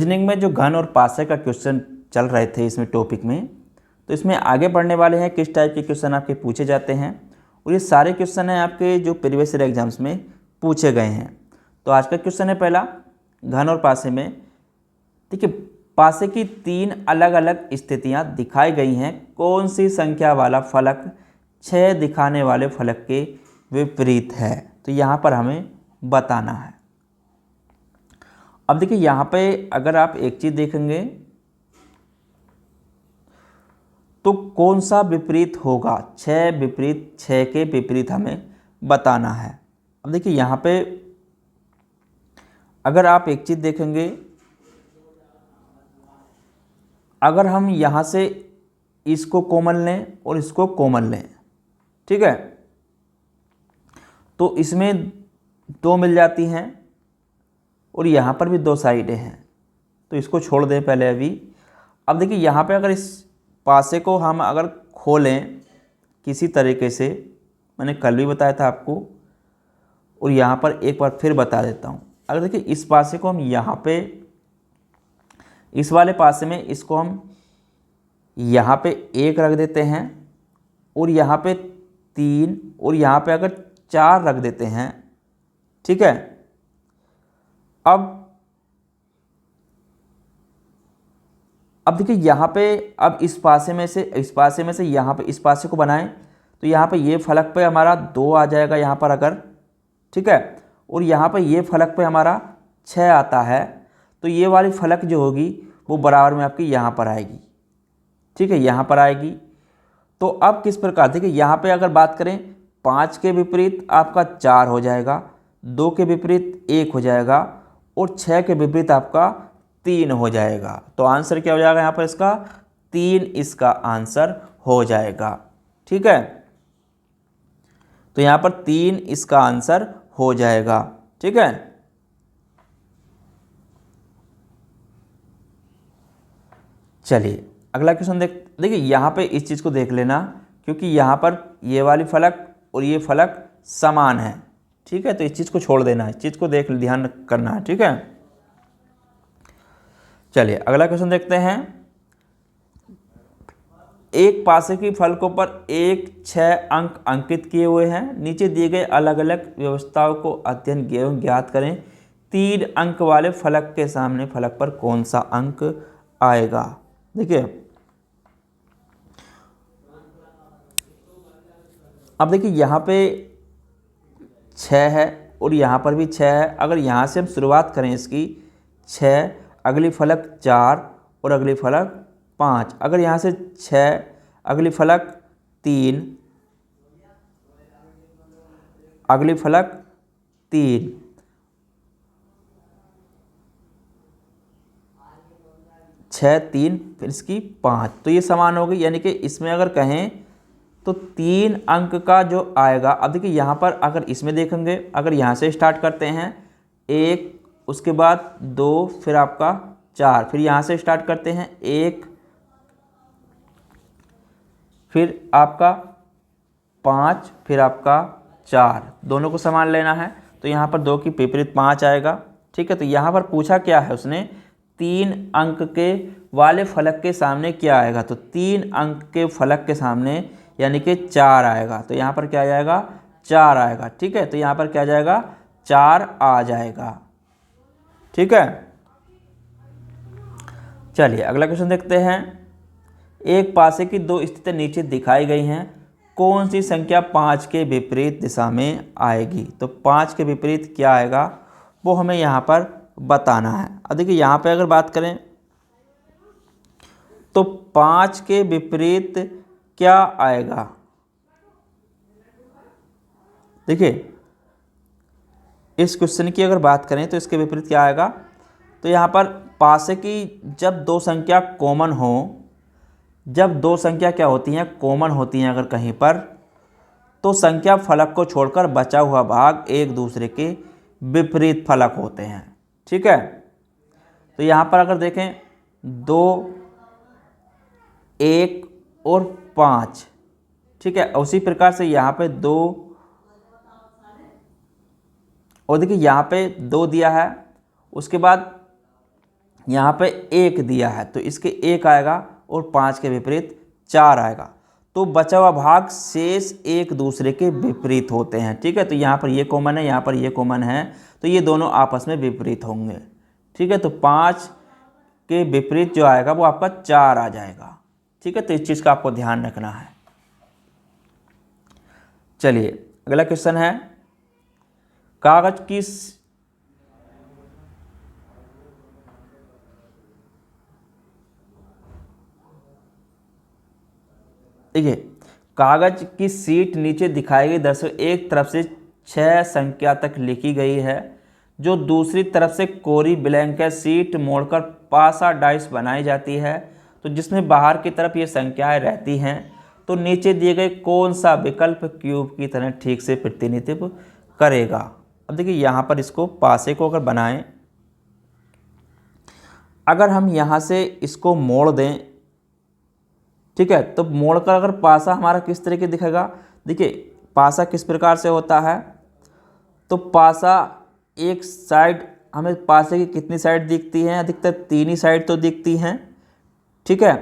Reasoning में जो घन और पासे का क्वेश्चन चल रहे थे इसमें टॉपिक में, तो इसमें आगे बढ़ने वाले हैं किस टाइप के क्वेश्चन आपके पूछे जाते हैं, और ये सारे क्वेश्चन हैं आपके जो प्रीवियस ईयर एग्जाम्स में पूछे गए हैं। तो आज का क्वेश्चन है पहला, घन और पासे में। देखिए, पासे की 3 अलग अलग स्थितियां दिखाई गई हैं। कौन सी संख्या वाला फलक 6 दिखाने वाले फलक के विपरीत है, तो यहाँ पर हमें बताना है। अब देखिए, यहाँ पे अगर आप एक चीज़ देखेंगे तो कौन सा विपरीत होगा, 6 विपरीत, 6 के विपरीत हमें बताना है। अब देखिए, यहाँ पे अगर आप एक चीज़ देखेंगे, अगर हम यहाँ से इसको कॉमन लें और इसको कॉमन लें, ठीक है, तो इसमें 2 मिल जाती हैं और यहाँ पर भी 2 साइडें हैं, तो इसको छोड़ दें पहले अभी। अब देखिए, यहाँ पे अगर इस पासे को हम अगर खोलें किसी तरीके से, मैंने कल भी बताया था आपको और यहाँ पर एक बार फिर बता देता हूँ। अगर देखिए, इस पासे को हम यहाँ पे, इस वाले पासे में इसको हम यहाँ पे 1 रख देते हैं और यहाँ पे 3 और यहाँ पे अगर 4 रख देते हैं, ठीक है। अब देखिए, यहाँ पे अब इस पासे में से यहाँ पे इस पासे को बनाएं तो यहाँ पे ये फलक पे हमारा 2 आ जाएगा यहाँ पर अगर, ठीक है, और यहाँ पे ये फलक पे हमारा 6 आता है, तो ये वाली फलक जो होगी वो बराबर में आपकी यहाँ पर आएगी, ठीक है, यहाँ पर आएगी। तो अब किस प्रकार, देखिए यहाँ पे अगर बात करें 5 के विपरीत आपका 4 हो जाएगा, 2 के विपरीत 1 हो जाएगा और 6 के विपरीत आपका 3 हो जाएगा। तो आंसर क्या हो जाएगा यहाँ पर इसका, 3 इसका आंसर हो जाएगा, ठीक है। तो यहाँ पर 3 इसका आंसर हो जाएगा, ठीक है। चलिए अगला क्वेश्चन देखिए, यहाँ पे इस चीज़ को देख लेना, क्योंकि यहाँ पर ये वाली फलक और ये फलक समान है, ठीक है। तो इस चीज़ को छोड़ देना है, इस चीज़ को ध्यान करना है, ठीक है। चलिए अगला क्वेश्चन देखते हैं। एक पासे की फलकों पर 1, 6 अंक अंकित किए हुए हैं। नीचे दिए गए अलग अलग व्यवस्थाओं को अध्ययन एवं ज्ञात करें। 3 अंक वाले फलक के सामने फलक पर कौन सा अंक आएगा। देखिए, अब देखिए यहाँ पे 6 है और यहाँ पर भी 6 है। अगर यहाँ से हम शुरुआत करें इसकी, 6, अगली फलक 4 और अगली फलक 5। अगर यहाँ से 6, अगली फलक 3, अगली फलक 3, छः 3, फिर इसकी 5, तो ये समान हो गई। यानी कि इसमें अगर कहें तो 3 अंक का जो आएगा। अब देखिए, यहाँ पर अगर इसमें देखेंगे, अगर यहाँ से स्टार्ट करते हैं 1, उसके बाद 2, फिर आपका 4, फिर यहाँ से स्टार्ट करते हैं 1, फिर आपका 5, फिर आपका 4, दोनों को समान लेना है। तो यहाँ पर 2 की विपरीत 5 आएगा, ठीक है। तो यहाँ पर पूछा क्या है उसने, 3 अंक के वाले फलक के सामने क्या आएगा। तो 3 अंक के फलक के सामने यानी कि 4 आएगा। तो यहाँ पर क्या आ जाएगा, 4 आएगा, ठीक है। तो यहाँ पर क्या आ जाएगा, 4 आ जाएगा, ठीक है। चलिए अगला क्वेश्चन देखते हैं। एक पासे की 2 स्थितियां नीचे दिखाई गई हैं। कौन सी संख्या 5 के विपरीत दिशा में आएगी। तो 5 के विपरीत क्या आएगा वो हमें यहाँ पर बताना है। अब देखिए, यहाँ पे अगर बात करें तो 5 के विपरीत क्या आएगा। देखिए, इस क्वेश्चन की अगर बात करें तो इसके विपरीत क्या आएगा। तो यहाँ पर पासे की जब 2 संख्या कॉमन हो, जब 2 संख्या क्या होती हैं, कॉमन होती हैं अगर कहीं पर, तो संख्या फलक को छोड़कर बचा हुआ भाग एक दूसरे के विपरीत फलक होते हैं, ठीक है। तो यहाँ पर अगर देखें 2, 1 और 5, ठीक है। उसी प्रकार से यहाँ पे 2 और देखिए यहाँ पे 2 दिया है, उसके बाद यहाँ पे 1 दिया है तो इसके 1 आएगा और 5 के विपरीत 4 आएगा। तो बचा हुआ भाग शेष एक दूसरे के विपरीत होते हैं। ठीक है, तो यहाँ पर ये कॉमन है, यहाँ पर ये कॉमन है, तो ये दोनों आपस में विपरीत होंगे। ठीक है, तो 5 के विपरीत जो आएगा वो आपका 4 आ जाएगा। ठीक है, तो इस चीज़ का आपको ध्यान रखना है। चलिए अगला क्वेश्चन है, कागज की देखिए कागज की सीट नीचे दिखाई गई दर से एक तरफ से 6 संख्या तक लिखी गई है, जो दूसरी तरफ से कोरी ब्लैंकेट सीट मोड़कर पासा डाइस बनाई जाती है, तो जिसमें बाहर की तरफ ये संख्याएं रहती हैं, तो नीचे दिए गए कौन सा विकल्प क्यूब की तरह ठीक से प्रतिनिधित्व करेगा। अब देखिए यहाँ पर इसको पासे को अगर बनाएं, अगर हम यहाँ से इसको मोड़ दें, ठीक है, तो मोड़कर अगर पासा हमारा किस तरीके दिखेगा, देखिए पासा किस प्रकार से होता है, तो पासा एक साइड, हमें पासे की कितनी साइड दिखती हैं, अधिकतर 3 ही साइड तो दिखती हैं। ठीक है,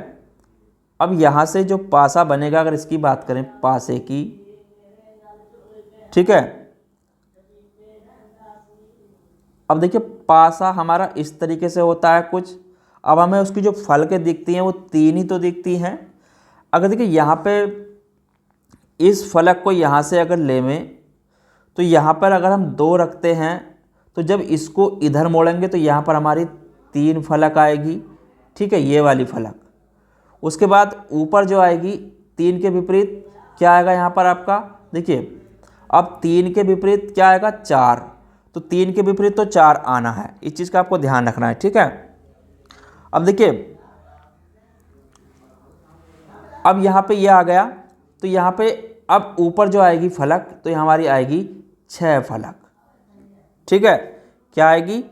अब यहाँ से जो पासा बनेगा, अगर इसकी बात करें पासे की, ठीक है, अब देखिए पासा हमारा इस तरीके से होता है कुछ। अब हमें उसकी जो फलकें दिखती हैं वो 3 ही तो दिखती हैं। अगर देखिए यहाँ पे इस फलक को यहाँ से अगर लेवें, तो यहाँ पर अगर हम 2 रखते हैं, तो जब इसको इधर मोड़ेंगे तो यहाँ पर हमारी 3 फलक आएगी। ठीक है, ये वाली फलक। उसके बाद ऊपर जो आएगी 3 के विपरीत क्या आएगा यहाँ पर आपका, देखिए अब 3 के विपरीत क्या आएगा 4, तो 3 के विपरीत तो 4 आना है। इस चीज़ का आपको ध्यान रखना है। ठीक है, अब देखिए अब यहाँ पे ये आ गया, तो यहाँ पे अब ऊपर जो आएगी फलक, तो यहाँ हमारी आएगी 6 फलक। ठीक है, क्या आएगी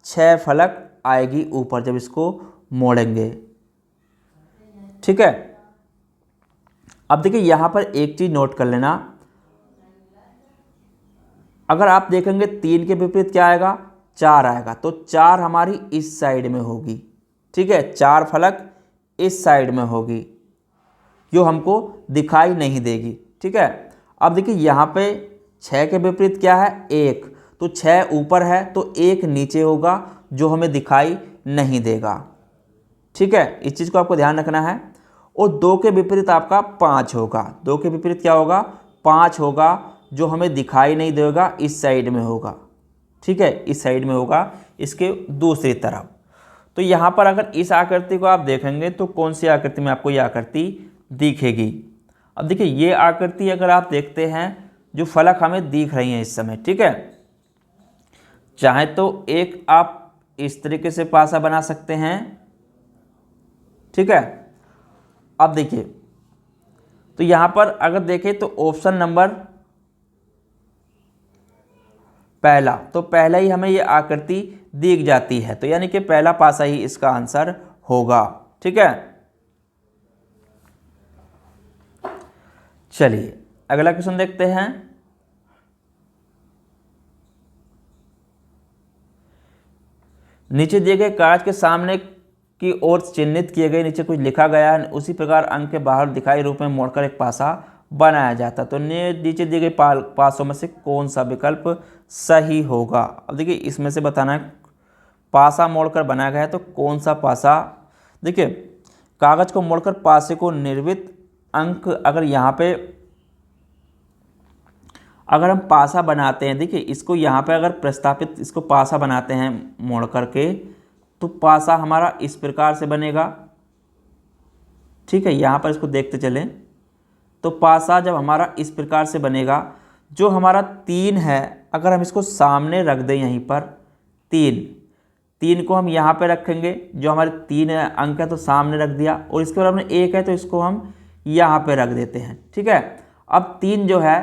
6 फलक आएगी ऊपर जब इसको मोड़ेंगे। ठीक है, अब देखिए यहाँ पर एक चीज़ नोट कर लेना, अगर आप देखेंगे 3 के विपरीत क्या आएगा 4 आएगा, तो 4 हमारी इस साइड में होगी। ठीक है, 4 फलक इस साइड में होगी, जो हमको दिखाई नहीं देगी। ठीक है, अब देखिए यहाँ पे 6 के विपरीत क्या है 1, तो 6 ऊपर है तो 1 नीचे होगा, जो हमें दिखाई नहीं देगा। ठीक है, इस चीज़ को आपको ध्यान रखना है। और 2 के विपरीत आपका 5 होगा, 2 के विपरीत क्या होगा 5 होगा, जो हमें दिखाई नहीं देगा, इस साइड में होगा। ठीक है, इस साइड में होगा, इसके दूसरी तरफ। तो यहाँ पर अगर इस आकृति को आप देखेंगे तो कौन सी आकृति में आपको ये आकृति दिखेगी। अब देखिए ये आकृति अगर आप देखते हैं, जो फलक हमें दिख रही हैं इस समय, ठीक है, चाहे तो एक आप इस तरीके से पासा बना सकते हैं। ठीक है, अब देखिए तो यहाँ पर अगर देखें तो ऑप्शन नंबर पहला, तो पहला ही हमें ये आकृति दिख जाती है, तो यानी कि पहला पासा ही इसका आंसर होगा। ठीक है, चलिए अगला क्वेश्चन देखते हैं। नीचे दिए गए कागज के सामने की ओर चिन्हित किए गए नीचे कुछ लिखा गया है, उसी प्रकार अंक के बाहर दिखाई रूप में मोड़कर एक पासा बनाया जाता। तो नीचे दिए गए पासों में से कौन सा विकल्प सही होगा। अब देखिए इसमें से बताना है, पासा मोड़कर बनाया गया है तो कौन सा पासा। देखिए कागज को मोड़कर पासे को निर्मित अंक, अगर यहाँ पे अगर हम पासा बनाते हैं, देखिए इसको यहाँ पे अगर प्रस्तापित इसको पासा बनाते हैं मोड़ करके, तो पासा हमारा इस प्रकार से बनेगा। ठीक है, यहाँ पर इसको देखते चलें, तो पासा जब हमारा इस प्रकार से बनेगा, जो हमारा 3 है अगर हम इसको सामने रख दें, यहीं पर 3 को हम यहाँ पे रखेंगे, जो हमारे 3 अंक है तो सामने रख दिया, और इसके बाद हमने 1 है तो इसको हम यहाँ पे रख देते हैं। ठीक है, अब 3 जो है,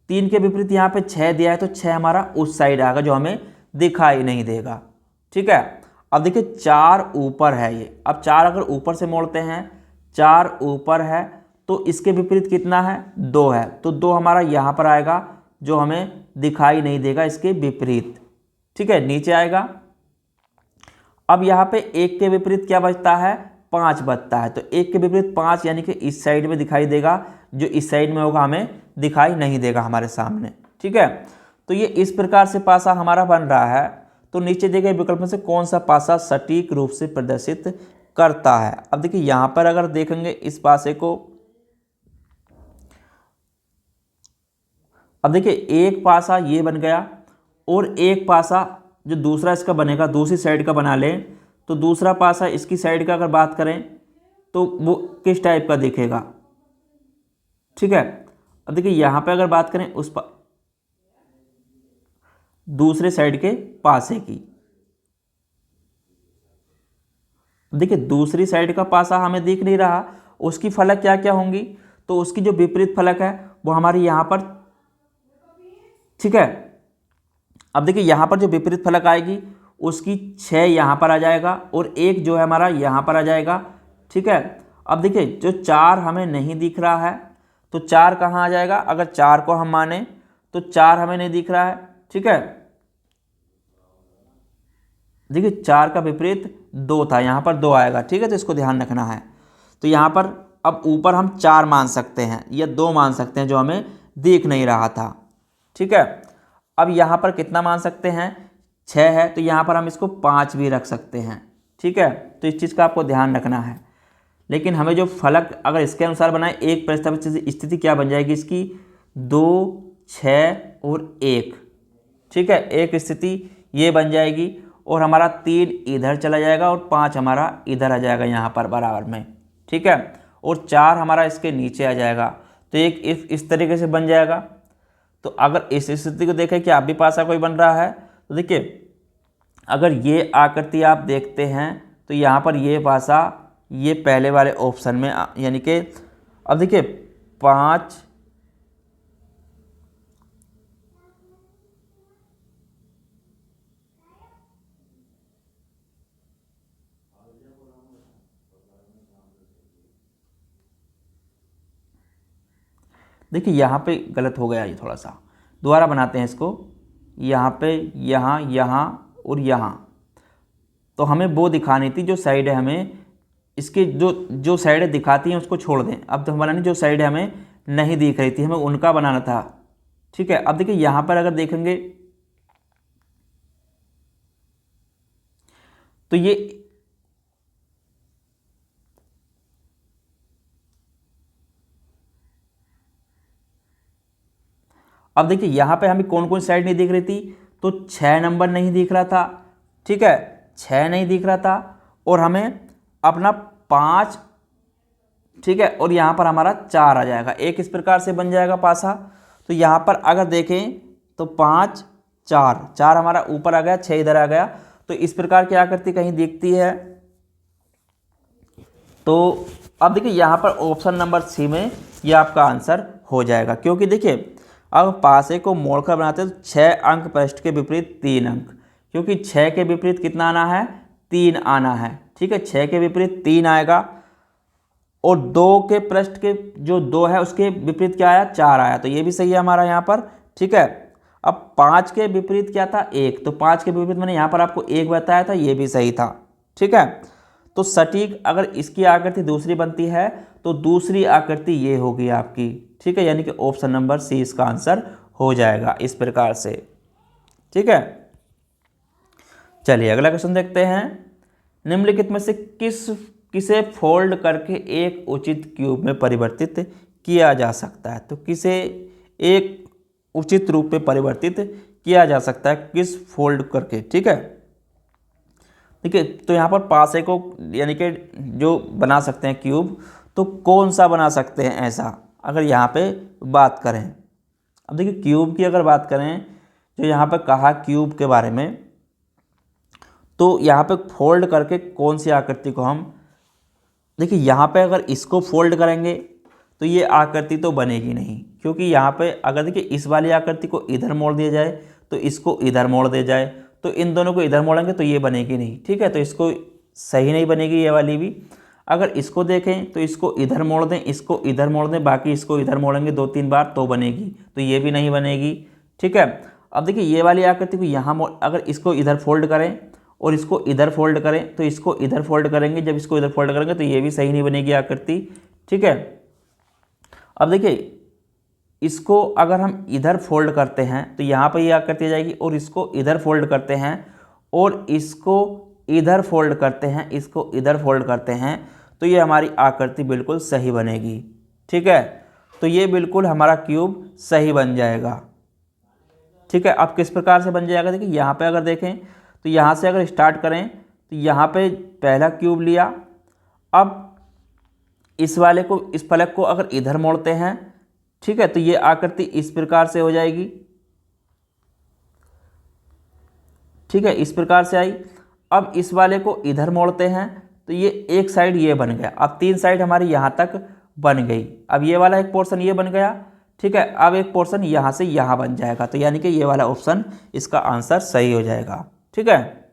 3 के विपरीत यहाँ पे 6 दिया है, तो 6 हमारा उस साइड आएगा, जो हमें दिखाई नहीं देगा। ठीक है, अब देखिए 4 ऊपर है ये, अब 4 अगर ऊपर से मोड़ते हैं, 4 ऊपर है तो इसके विपरीत कितना है 2 है, तो 2 हमारा यहाँ पर आएगा, जो हमें दिखाई नहीं देगा इसके विपरीत। ठीक है, नीचे आएगा। अब यहाँ पे 1 के विपरीत क्या बचता है, 5 बचता है। तो 1 के विपरीत 5 यानी कि इस साइड में दिखाई देगा, जो इस साइड में होगा हमें दिखाई नहीं देगा हमारे सामने। ठीक है, तो ये इस प्रकार से पासा हमारा बन रहा है। तो नीचे दिए गए विकल्प में से कौन सा पासा सटीक रूप से प्रदर्शित करता है। अब देखिए यहाँ पर अगर देखेंगे इस पासे को, अब देखिए एक पासा ये बन गया और एक पासा जो दूसरा इसका बनेगा दूसरी साइड का बना लें, तो दूसरा पासा इसकी साइड का अगर बात करें तो वो किस टाइप का दिखेगा। ठीक है, अब देखिए यहाँ पे अगर बात करें उस दूसरे साइड के पासे की, देखिए दूसरी साइड का पासा हमें दिख नहीं रहा, उसकी फलक क्या क्या होंगी, तो उसकी जो विपरीत फलक है वो हमारी यहाँ पर। ठीक है, अब देखिए यहाँ पर जो विपरीत फलक आएगी उसकी 6 यहाँ पर आ जाएगा और 1 जो है हमारा यहाँ पर आ जाएगा। ठीक है, अब देखिए जो 4 हमें नहीं दिख रहा है, तो 4 कहाँ आ जाएगा, अगर 4 को हम माने तो 4 हमें नहीं दिख रहा है। ठीक है, देखिए 4 का विपरीत 2 था, यहाँ पर 2 आएगा। ठीक है, तो इसको ध्यान रखना है। तो यहाँ पर अब ऊपर हम 4 मान सकते हैं या 2 मान सकते हैं जो हमें दिख नहीं रहा था। ठीक है, अब यहाँ पर कितना मान सकते हैं, 6 है, तो यहाँ पर हम इसको 5 भी रख सकते हैं। ठीक है, तो इस चीज़ का आपको ध्यान रखना है। लेकिन हमें जो फलक अगर इसके अनुसार बनाए, एक प्रस्तावित स्थिति क्या बन जाएगी इसकी, 2, 6 और 1। ठीक है, एक स्थिति ये बन जाएगी और हमारा 3 इधर चला जाएगा और 5 हमारा इधर आ जाएगा यहाँ पर बराबर में। ठीक है, और 4 हमारा इसके नीचे आ जाएगा। तो एक इस तरीके से बन जाएगा। तो अगर इस स्थिति को देखें कि आप भी पासा कोई बन रहा है, तो देखिए अगर ये आकृति आप देखते हैं तो यहाँ पर ये पासा ये पहले वाले ऑप्शन में यानी कि अब देखिए 5, देखिए यहाँ पे गलत हो गया, ये थोड़ा सा दोबारा बनाते हैं इसको। यहाँ पे यहाँ यहाँ और यहाँ, तो हमें वो दिखानी थी जो साइड है हमें इसके जो साइड दिखाती हैं उसको छोड़ दें। अब तो हम बनाने जो साइड हमें नहीं दिख रही थी हमें उनका बनाना था। ठीक है, अब देखिए यहाँ पर अगर देखेंगे तो ये अब देखिए यहाँ पे हमें कौन कौन साइड नहीं दिख रही थी, तो 6 नंबर नहीं दिख रहा था। ठीक है, 6 नहीं दिख रहा था और हमें अपना 5, ठीक है, और यहाँ पर हमारा 4 आ जाएगा। एक इस प्रकार से बन जाएगा पासा। तो यहाँ पर अगर देखें तो 5, 4 हमारा ऊपर आ गया, 6 इधर आ गया। तो इस प्रकार की आकृति कहीं दिखती है। तो अब देखिए यहाँ पर ऑप्शन नंबर सी में यह आपका आंसर हो जाएगा, क्योंकि देखिए अब पासे को मोड़कर बनाते हैं तो 6 अंक पृष्ठ के विपरीत 3 अंक, क्योंकि 6 के विपरीत कितना आना है, 3 आना है। ठीक है, 6 के विपरीत 3 आएगा और 2 के पृष्ठ के जो 2 है उसके विपरीत क्या आया, 4 आया। तो ये भी सही है हमारा यहाँ पर। ठीक है, अब 5 के विपरीत क्या था, 1, तो 5 के विपरीत मैंने यहाँ पर आपको 1 बताया था, ये भी सही था। ठीक है, तो सटीक अगर इसकी आकृति दूसरी बनती है तो दूसरी आकृति ये होगी आपकी। ठीक है, यानी कि ऑप्शन नंबर सी इसका आंसर हो जाएगा इस प्रकार से। ठीक है, चलिए अगला क्वेश्चन देखते हैं। निम्नलिखित में से किसे फोल्ड करके एक उचित क्यूब में परिवर्तित किया जा सकता है। तो किसे एक उचित रूप में परिवर्तित किया जा सकता है, किस फोल्ड करके। ठीक है, देखिए तो यहाँ पर पासे को यानी कि जो बना सकते हैं क्यूब, तो कौन सा बना सकते हैं ऐसा, अगर यहाँ पे बात करें। अब देखिए क्यूब की अगर बात करें, जो यहाँ पे कहा क्यूब के बारे में, तो यहाँ पे फोल्ड करके कौन सी आकृति को हम, देखिए यहाँ पे अगर इसको फोल्ड करेंगे तो ये आकृति तो बनेगी नहीं, क्योंकि यहाँ पे अगर देखिए इस वाली आकृति को इधर मोड़ दिया जाए तो इसको इधर मोड़ दिया जाए, तो इन दोनों को इधर मोड़ेंगे तो ये बनेगी नहीं। ठीक है, तो इसको सही नहीं बनेगी ये वाली भी। अगर इसको देखें तो इसको इधर मोड़ दें, इसको इधर मोड़ दें, बाकी इसको इधर मोड़ेंगे 2-3 बार तो बनेगी, तो ये भी नहीं बनेगी। ठीक है, अब देखिए ये वाली आकृति को यहाँ अगर इसको इधर फोल्ड करें और इसको इधर फोल्ड करें तो इसको इधर फोल्ड करेंगे, जब इसको इधर फोल्ड करेंगे तो ये भी सही नहीं बनेगी आकृति, ठीक है। अब देखिए इसको अगर हम इधर फोल्ड करते हैं तो यहाँ पर ये आकृति आ जाएगी, और इसको इधर फोल्ड करते हैं और इसको इधर फोल्ड करते हैं, इसको इधर फोल्ड करते हैं, तो ये हमारी आकृति बिल्कुल सही बनेगी, ठीक है। तो ये बिल्कुल हमारा क्यूब सही बन जाएगा, ठीक है। अब किस प्रकार से बन जाएगा, देखिए यहाँ पे अगर देखें तो यहाँ से अगर स्टार्ट करें तो यहाँ पे पहला क्यूब लिया, अब इस वाले को, इस फलक को अगर इधर मोड़ते हैं, ठीक है, तो ये आकृति इस प्रकार से हो जाएगी, ठीक है, इस प्रकार से आई। अब इस वाले को इधर मोड़ते हैं तो ये एक साइड ये बन गया, अब 3 साइड हमारी यहाँ तक बन गई। अब ये वाला एक पोर्शन ये बन गया, ठीक है, अब एक पोर्शन यहाँ से यहाँ बन जाएगा, तो यानी कि ये वाला ऑप्शन इसका आंसर सही हो जाएगा, ठीक है।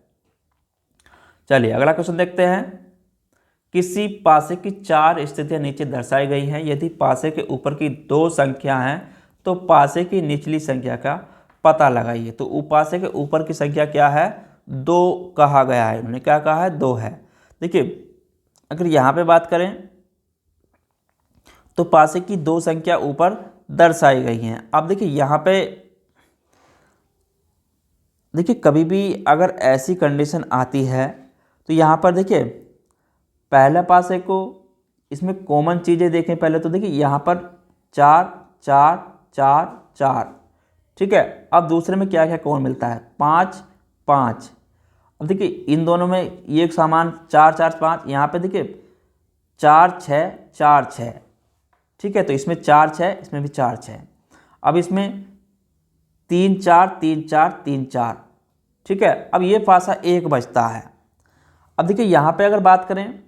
चलिए अगला क्वेश्चन देखते हैं। किसी पासे की 4 स्थितियां नीचे दर्शाई गई हैं। यदि पासे के ऊपर की 2 संख्या हैं तो पासे की निचली संख्या का पता लगाइए। तो पासे के ऊपर की संख्या क्या है, 2 कहा गया है, उन्होंने क्या कहा है, 2 है। देखिए अगर यहाँ पे बात करें तो पासे की 2 संख्या ऊपर दर्शाई गई हैं। अब देखिए यहाँ पे देखिए कभी भी अगर ऐसी कंडीशन आती है तो यहाँ पर देखिए पहला पासे को, इसमें कॉमन चीज़ें देखें पहले, तो देखिए यहाँ पर 4 4 4 4, ठीक है। अब दूसरे में क्या क्या कॉमन मिलता है, 5 5। अब देखिए इन दोनों में ये एक सामान 4 4 5, यहाँ पे देखिए 4 6 4 6, ठीक है, तो इसमें 4 6, इसमें भी 4 6। अब इसमें 3 4 3 4 3 4, ठीक है। अब ये पासा एक बचता है। अब देखिए यहाँ पे अगर बात करें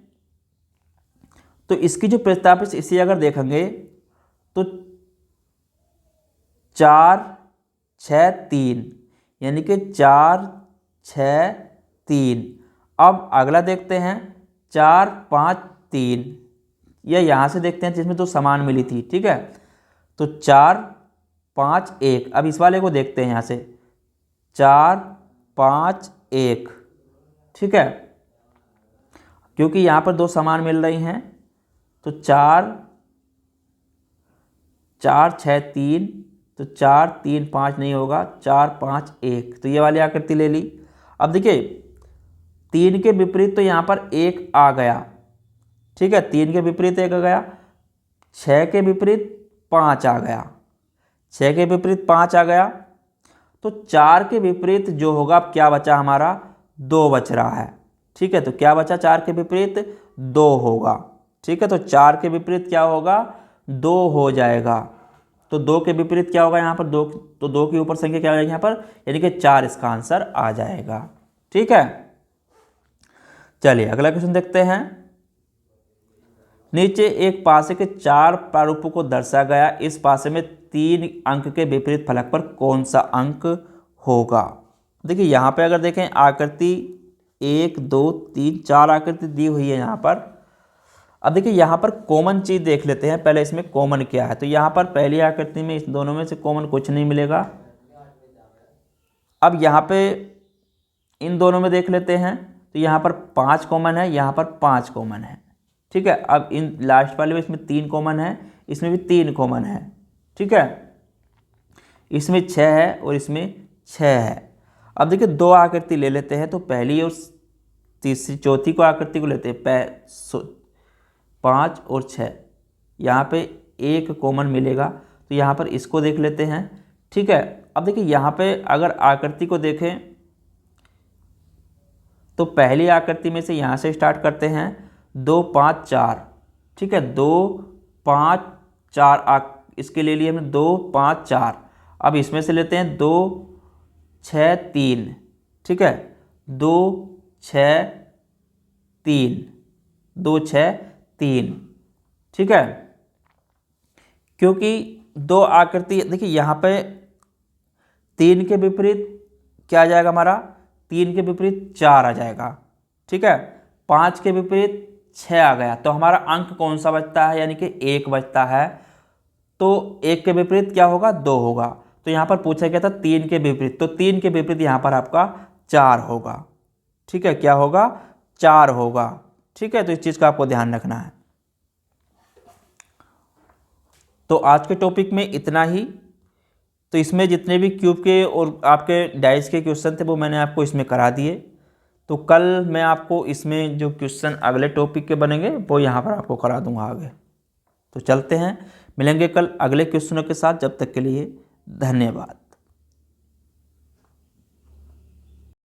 तो इसकी जो प्रतिस्थापित इसे अगर देखेंगे तो 4 6 3, यानी कि 4 6 3। अब अगला देखते हैं 4 5 3, या यहाँ से देखते हैं जिसमें 2 समान मिली थी, ठीक है, तो 4 5 1। अब इस वाले को देखते हैं यहाँ से 4 5 1, ठीक है, क्योंकि यहाँ पर 2 समान मिल रही हैं, तो 4 4 6 3, तो 4 3 5 नहीं होगा, 4 5 1, तो ये वाली आकृति ले ली। अब देखिए 3 के विपरीत तो यहाँ पर 1 आ गया, ठीक है, 3 के विपरीत 1 आ गया, 6 के विपरीत 5 आ गया, 6 के विपरीत 5 आ गया, तो 4 के विपरीत जो होगा अब क्या बचा हमारा, 2 बच रहा है, ठीक है। तो क्या बचा, 4 के विपरीत 2 होगा, ठीक है। तो 4 के विपरीत क्या होगा, 2 हो जाएगा। तो 2 के विपरीत क्या होगा यहाँ पर, 2, तो 2 के ऊपर संख्या क्या हो जाएगी यहाँ पर, यानी कि 4 इसका आंसर आ जाएगा, ठीक है। चलिए अगला क्वेश्चन देखते हैं। नीचे एक पासे के 4 प्रारूपों को दर्शाया गया, इस पासे में 3 अंक के विपरीत फलक पर कौन सा अंक होगा। देखिए यहाँ पे अगर देखें आकृति 1 2 3 4 आकृति दी हुई है यहाँ पर। अब देखिए यहाँ पर कॉमन चीज़ देख लेते हैं पहले, इसमें कॉमन क्या है। तो यहाँ पर पहली आकृति में इस दोनों में से कॉमन कुछ नहीं मिलेगा। अब यहाँ पे इन दोनों में देख लेते हैं, तो यहाँ पर 5 कॉमन है, यहाँ पर 5 कॉमन है, ठीक है। अब इन लास्ट वाले में इसमें 3 कॉमन है, इसमें भी 3 कॉमन है, ठीक है। इसमें 6 है और इसमें 6 है। अब देखिए 2 आकृति ले लेते हैं, तो पहली और तीसरी चौथी को आकृति को लेते हैं, 5 और 6, यहाँ पे 1 कॉमन मिलेगा, तो यहाँ पर इसको देख लेते हैं, ठीक है। अब देखिए यहाँ पे अगर आकृति को देखें तो पहली आकृति में से यहाँ से स्टार्ट करते हैं, 2 5 4, ठीक है, 2 5 4 इसके ले लिए हमने 2 5 4। अब इसमें से लेते हैं 2 6 3, ठीक है, 2 6 3, 2 6 3, ठीक है। क्योंकि 2 आकृति देखिए यहाँ पे 3 के विपरीत क्या आ जाएगा हमारा, 3 के विपरीत 4 आ जाएगा, ठीक है। 5 के विपरीत 6 आ गया, तो हमारा अंक कौन सा बचता है, यानी कि 1 बचता है। तो 1 के विपरीत क्या होगा, 2 होगा। तो यहाँ पर पूछा गया था 3 के विपरीत, तो 3 के विपरीत यहाँ पर आपका 4 होगा, ठीक है, क्या होगा, 4 होगा। ठीक है, तो इस चीज़ का आपको ध्यान रखना है। तो आज के टॉपिक में इतना ही। तो इसमें जितने भी क्यूब के और आपके डाइस के क्वेश्चन थे वो मैंने आपको इसमें करा दिए। तो कल मैं आपको इसमें जो क्वेश्चन अगले टॉपिक के बनेंगे वो यहाँ पर आपको करा दूंगा आगे। तो चलते हैं, मिलेंगे कल अगले क्वेश्चनों के साथ। जब तक के लिए धन्यवाद।